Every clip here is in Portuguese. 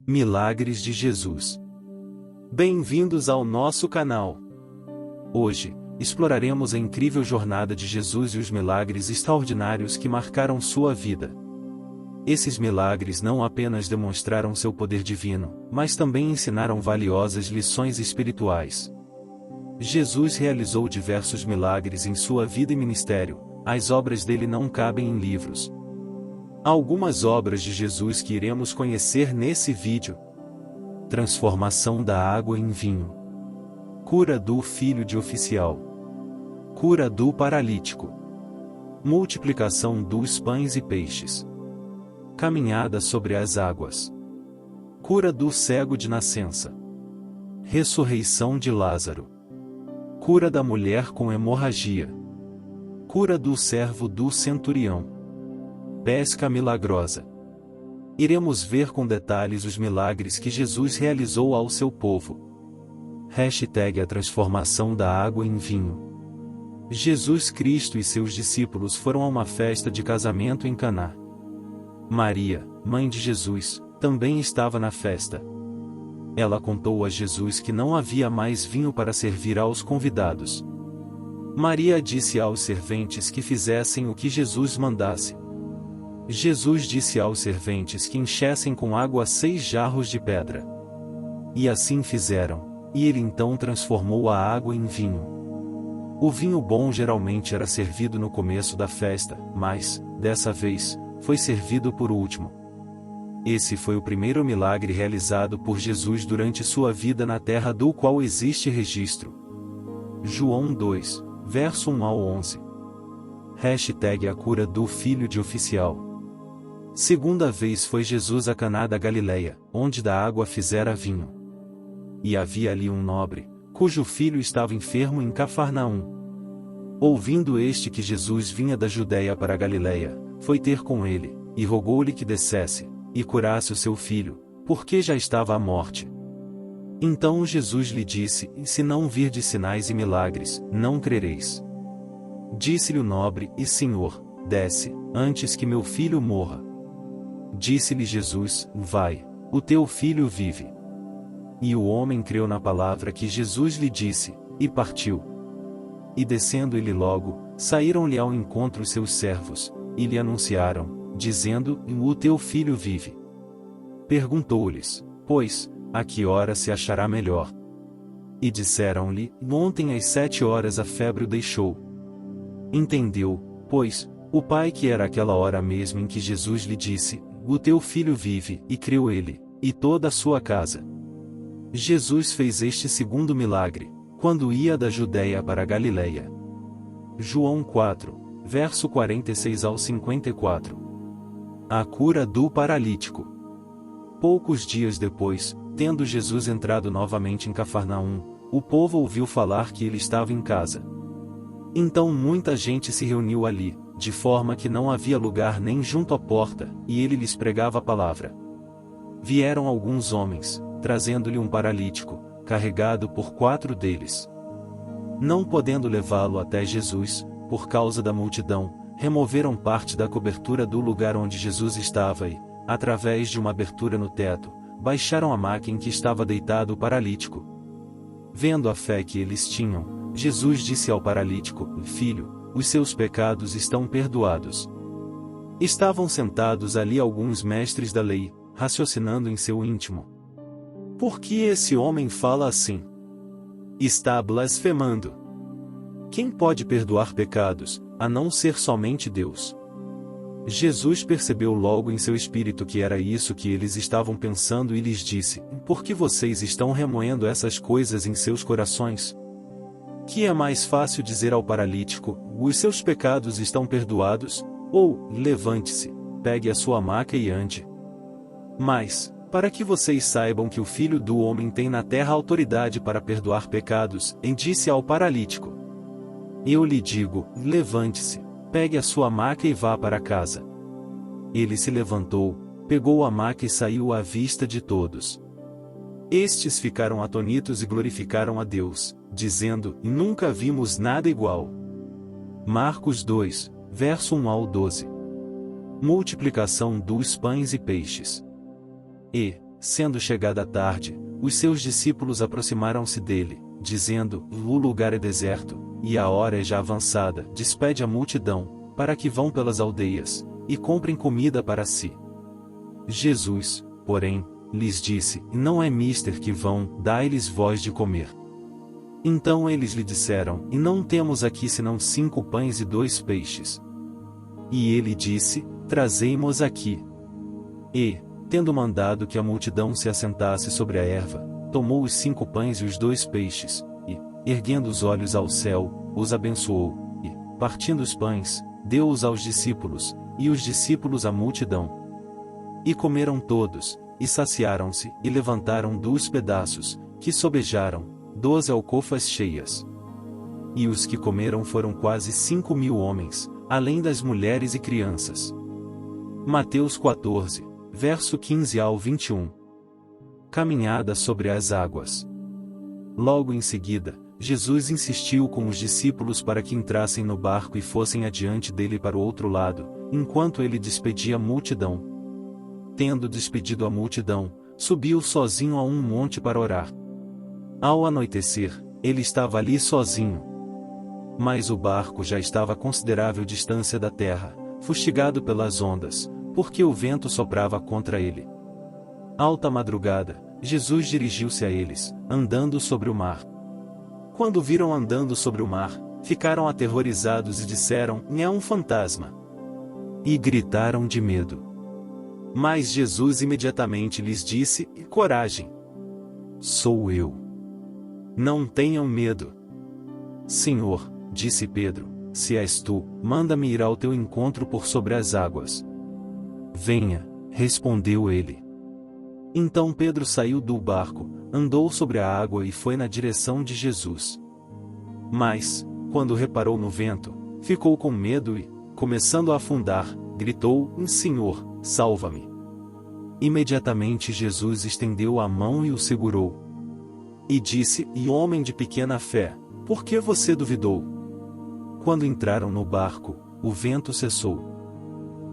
Milagres de Jesus. Bem-vindos ao nosso canal. Hoje, exploraremos a incrível jornada de Jesus e os milagres extraordinários que marcaram sua vida. Esses milagres não apenas demonstraram seu poder divino, mas também ensinaram valiosas lições espirituais. Jesus realizou diversos milagres em sua vida e ministério, as obras dele não cabem em livros. Algumas obras de Jesus que iremos conhecer nesse vídeo: transformação da água em vinho, cura do filho de oficial, cura do paralítico, multiplicação dos pães e peixes, caminhada sobre as águas, cura do cego de nascença, ressurreição de Lázaro, cura da mulher com hemorragia, cura do servo do centurião, pesca milagrosa. Iremos ver com detalhes os milagres que Jesus realizou ao seu povo. #A transformação da água em vinho. Jesus Cristo e seus discípulos foram a uma festa de casamento em Caná. Maria, mãe de Jesus, também estava na festa. Ela contou a Jesus que não havia mais vinho para servir aos convidados. Maria disse aos serventes que fizessem o que Jesus mandasse. Jesus disse aos serventes que enchessem com água 6 jarros de pedra. E assim fizeram, e ele então transformou a água em vinho. O vinho bom geralmente era servido no começo da festa, mas, dessa vez, foi servido por último. Esse foi o primeiro milagre realizado por Jesus durante sua vida na terra, do qual existe registro. João 2, verso 1 ao 11. #A cura do filho de oficial. Segunda vez foi Jesus a Caná da Galileia, onde da água fizera vinho. E havia ali um nobre, cujo filho estava enfermo em Cafarnaum. Ouvindo este que Jesus vinha da Judeia para a Galileia, foi ter com ele, e rogou-lhe que descesse, e curasse o seu filho, porque já estava à morte. Então Jesus lhe disse: se não virdes sinais e milagres, não crereis. Disse-lhe o nobre: e Senhor, desce, antes que meu filho morra. Disse-lhe Jesus: vai, o teu filho vive. E o homem creu na palavra que Jesus lhe disse, e partiu. E descendo ele logo, saíram-lhe ao encontro seus servos, e lhe anunciaram, dizendo: o teu filho vive. Perguntou-lhes, pois, a que hora se achará melhor? E disseram-lhe: ontem às 7 horas a febre o deixou. Entendeu, pois, o pai que era aquela hora mesmo em que Jesus lhe disse: o teu filho vive, e creu ele, e toda a sua casa. Jesus fez este segundo milagre, quando ia da Judeia para a Galileia. João 4, verso 46 ao 54. A cura do paralítico. Poucos dias depois, tendo Jesus entrado novamente em Cafarnaum, o povo ouviu falar que ele estava em casa. Então muita gente se reuniu ali, de forma que não havia lugar nem junto à porta, e ele lhes pregava a palavra. Vieram alguns homens, trazendo-lhe um paralítico, carregado por 4 deles. Não podendo levá-lo até Jesus, por causa da multidão, removeram parte da cobertura do lugar onde Jesus estava e, através de uma abertura no teto, baixaram a maca em que estava deitado o paralítico. Vendo a fé que eles tinham, Jesus disse ao paralítico: filho, os seus pecados estão perdoados. Estavam sentados ali alguns mestres da lei, raciocinando em seu íntimo: por que esse homem fala assim? Está blasfemando. Quem pode perdoar pecados, a não ser somente Deus? Jesus percebeu logo em seu espírito que era isso que eles estavam pensando e lhes disse: por que vocês estão remoendo essas coisas em seus corações? Que é mais fácil dizer ao paralítico: os seus pecados estão perdoados, ou, levante-se, pegue a sua maca e ande? Mas, para que vocês saibam que o Filho do Homem tem na terra autoridade para perdoar pecados, disse ao paralítico: eu lhe digo, levante-se, pegue a sua maca e vá para casa. Ele se levantou, pegou a maca e saiu à vista de todos. Estes ficaram atonitos e glorificaram a Deus, dizendo: nunca vimos nada igual. Marcos 2, verso 1 ao 12. Multiplicação dos pães e peixes. sendo chegada a tarde, os seus discípulos aproximaram-se dele, dizendo: o lugar é deserto, e a hora é já avançada. Despede a multidão, para que vão pelas aldeias, e comprem comida para si. Jesus, porém, lhes disse: não é mister que vão, dai-lhes vós de comer. Então eles lhe disseram: e não temos aqui senão 5 pães e 2 peixes. E ele disse: trazei-mos aqui. E, tendo mandado que a multidão se assentasse sobre a erva, tomou os 5 pães e os 2 peixes, e, erguendo os olhos ao céu, os abençoou, e, partindo os pães, deu-os aos discípulos, e os discípulos à multidão. E comeram todos, e saciaram-se, e levantaram 2 pedaços, que sobejaram, 12 alcofas cheias. E os que comeram foram quase 5.000 homens, além das mulheres e crianças. Mateus 14, verso 15 ao 21. Caminhada sobre as águas. Logo em seguida, Jesus insistiu com os discípulos para que entrassem no barco e fossem adiante dele para o outro lado, enquanto ele despedia a multidão. Tendo despedido a multidão, subiu sozinho a um monte para orar. Ao anoitecer, ele estava ali sozinho. Mas o barco já estava a considerável distância da terra, fustigado pelas ondas, porque o vento soprava contra ele. Alta madrugada, Jesus dirigiu-se a eles, andando sobre o mar. Quando o viram andando sobre o mar, ficaram aterrorizados e disseram: é um fantasma. E gritaram de medo. Mas Jesus imediatamente lhes disse: coragem! Sou eu. Não tenham medo. Senhor, disse Pedro, se és tu, manda-me ir ao teu encontro por sobre as águas. Venha, respondeu ele. Então Pedro saiu do barco, andou sobre a água e foi na direção de Jesus. Mas, quando reparou no vento, ficou com medo e, começando a afundar, gritou: Senhor, salva-me! Imediatamente Jesus estendeu a mão e o segurou. E disse: E homem de pequena fé, por que você duvidou? Quando entraram no barco, o vento cessou.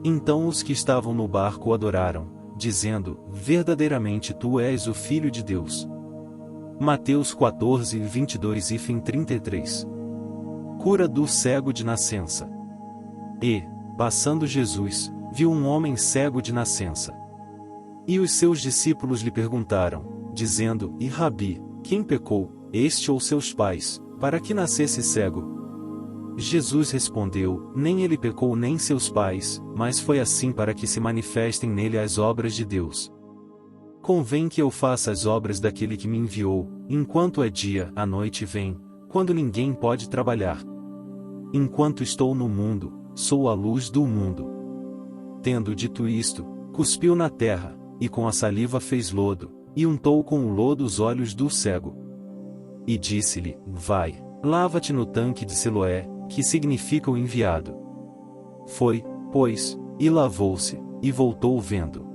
Então os que estavam no barco o adoraram, dizendo: verdadeiramente tu és o Filho de Deus. Mateus 14, 22 e 33. Cura do cego de nascença. E, passando Jesus, viu um homem cego de nascença. E os seus discípulos lhe perguntaram, dizendo: E Rabi, quem pecou, este ou seus pais, para que nascesse cego? Jesus respondeu: Nem ele pecou nem seus pais, mas foi assim para que se manifestem nele as obras de Deus. Convém que eu faça as obras daquele que me enviou, enquanto é dia, a noite vem, quando ninguém pode trabalhar. Enquanto estou no mundo, sou a luz do mundo. Tendo dito isto, cuspiu na terra, e com a saliva fez lodo, e untou com o lodo os olhos do cego. E disse-lhe: Vai, lava-te no tanque de Siloé, que significa o enviado. Foi, pois, e lavou-se, e voltou vendo.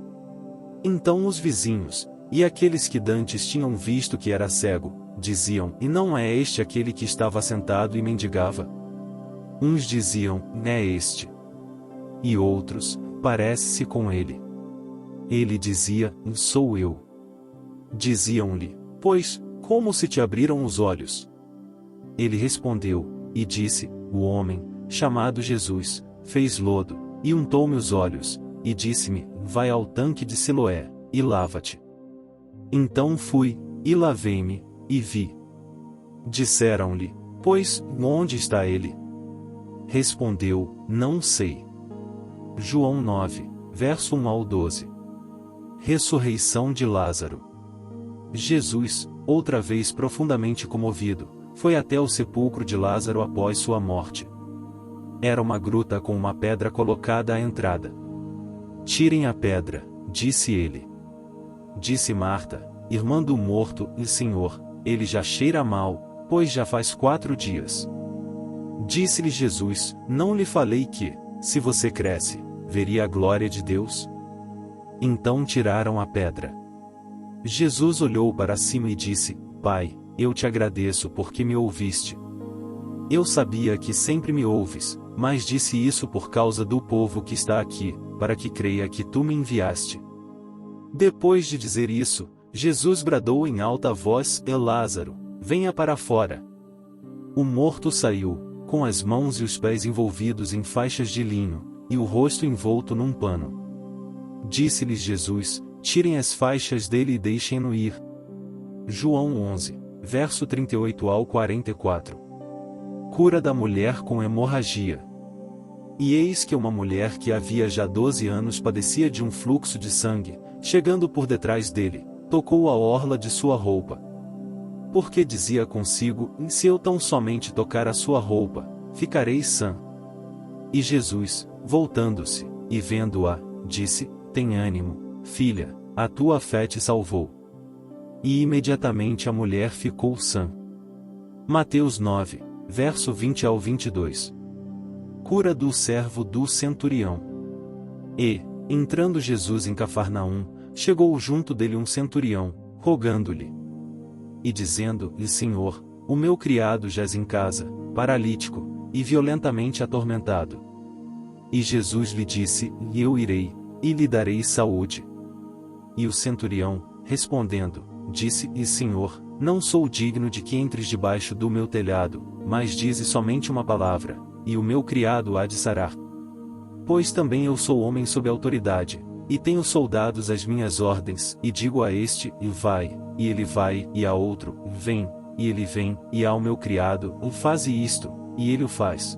Então os vizinhos, e aqueles que dantes tinham visto que era cego, diziam: E não é este aquele que estava sentado e mendigava? Uns diziam: É este. E outros: Parece-se com ele. Ele dizia: Sou eu. Diziam-lhe: Pois, como se te abriram os olhos? Ele respondeu, e disse: O homem, chamado Jesus, fez lodo, e untou-me os olhos, e disse-me: Vai ao tanque de Siloé, e lava-te. Então fui, e lavei-me, e vi. Disseram-lhe: Pois, onde está ele? Respondeu: Não sei. João 9, verso 1 ao 12. Ressurreição de Lázaro. Jesus, outra vez profundamente comovido, foi até o sepulcro de Lázaro após sua morte. Era uma gruta com uma pedra colocada à entrada. Tirem a pedra, disse ele. Disse Marta, irmã do morto: Senhor, ele já cheira mal, pois já faz 4 dias. Disse-lhe Jesus: Não lhe falei que, se você cresce, veria a glória de Deus? Então tiraram a pedra. Jesus olhou para cima e disse: Pai, eu te agradeço porque me ouviste. Eu sabia que sempre me ouves, mas disse isso por causa do povo que está aqui, para que creia que tu me enviaste. Depois de dizer isso, Jesus bradou em alta voz: Lázaro, venha para fora. O morto saiu, com as mãos e os pés envolvidos em faixas de linho, e o rosto envolto num pano. Disse-lhes Jesus: tirem as faixas dele e deixem-no ir. João 11, verso 38 ao 44. Cura da mulher com hemorragia. E eis que uma mulher que havia já 12 anos padecia de um fluxo de sangue, chegando por detrás dele, tocou a orla de sua roupa. Porque dizia consigo: se eu tão somente tocar a sua roupa, ficarei sã. E Jesus, voltando-se, e vendo-a, disse: tem ânimo, filha, a tua fé te salvou. E imediatamente a mulher ficou sã. Mateus 9, verso 20 ao 22. Cura do servo do centurião. E, entrando Jesus em Cafarnaum, chegou junto dele um centurião, rogando-lhe e dizendo-lhe: Senhor, o meu criado jaz em casa, paralítico, e violentamente atormentado. E Jesus lhe disse: eu irei, e lhe darei saúde. E o centurião, respondendo, disse: Senhor, não sou digno de que entres debaixo do meu telhado, mas dize somente uma palavra, e o meu criado há de sarar. Pois também eu sou homem sob autoridade, e tenho soldados às minhas ordens, e digo a este: e vai, e ele vai, e a outro: vem, e ele vem, e ao meu criado: faze isto, e ele o faz.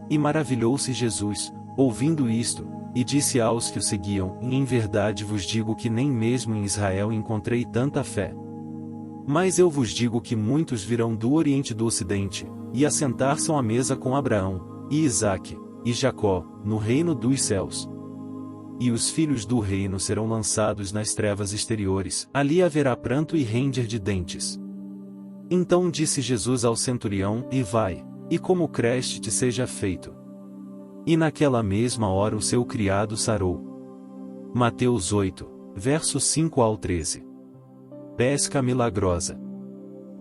E maravilhou-se Jesus, ouvindo isto, e disse aos que o seguiam: em verdade vos digo que nem mesmo em Israel encontrei tanta fé. Mas eu vos digo que muitos virão do Oriente e do Ocidente, e assentar-se à mesa com Abraão, e Isaque, e Jacó, no reino dos céus. E os filhos do reino serão lançados nas trevas exteriores, ali haverá pranto e ranger de dentes. Então disse Jesus ao centurião: e vai, e como creste te seja feito. E naquela mesma hora o seu criado sarou. Mateus 8, versos 5 ao 13. Pesca milagrosa.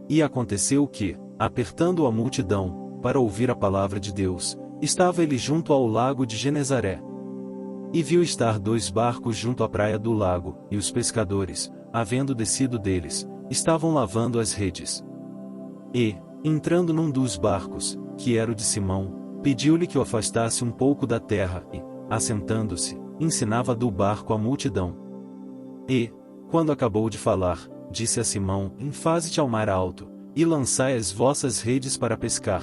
E aconteceu que, apertando a multidão, para ouvir a palavra de Deus, estava ele junto ao lago de Genezaré. E viu estar 2 barcos junto à praia do lago, e os pescadores, havendo descido deles, estavam lavando as redes. E, entrando num dos barcos, que era o de Simão, pediu-lhe que o afastasse um pouco da terra, e, assentando-se, ensinava do barco a multidão. E, quando acabou de falar, disse a Simão: faze-te ao mar alto, e lançai as vossas redes para pescar.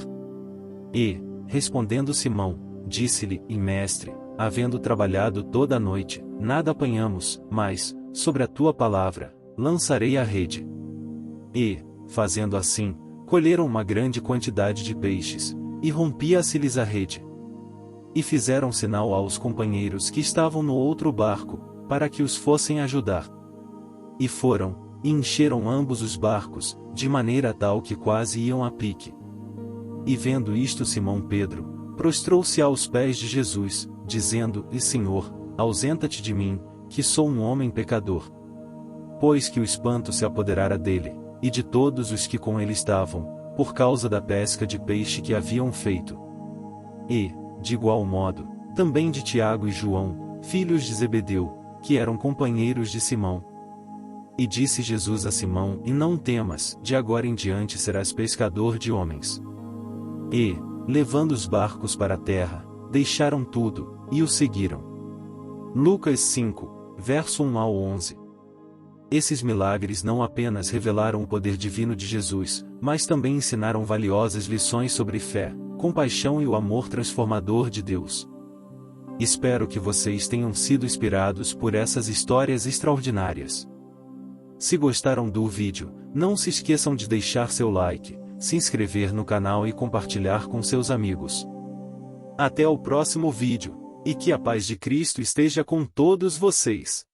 E, respondendo Simão, disse-lhe: mestre, havendo trabalhado toda a noite, nada apanhamos, mas, sobre a tua palavra, lançarei a rede. E, fazendo assim, colheram uma grande quantidade de peixes, e rompia-se-lhes a rede. E fizeram sinal aos companheiros que estavam no outro barco, para que os fossem ajudar. E foram, e encheram ambos os barcos, de maneira tal que quase iam a pique. E vendo isto Simão Pedro, prostrou-se aos pés de Jesus, dizendo: Senhor, ausenta-te de mim, que sou um homem pecador. Pois que o espanto se apoderara dele, e de todos os que com ele estavam, por causa da pesca de peixe que haviam feito. E, de igual modo, também de Tiago e João, filhos de Zebedeu, que eram companheiros de Simão. E disse Jesus a Simão: não temas, de agora em diante serás pescador de homens. E, levando os barcos para a terra, deixaram tudo, e o seguiram. Lucas 5, verso 1 ao 11. Esses milagres não apenas revelaram o poder divino de Jesus, mas também ensinaram valiosas lições sobre fé, compaixão e o amor transformador de Deus. Espero que vocês tenham sido inspirados por essas histórias extraordinárias. Se gostaram do vídeo, não se esqueçam de deixar seu like, se inscrever no canal e compartilhar com seus amigos. Até o próximo vídeo, e que a paz de Cristo esteja com todos vocês.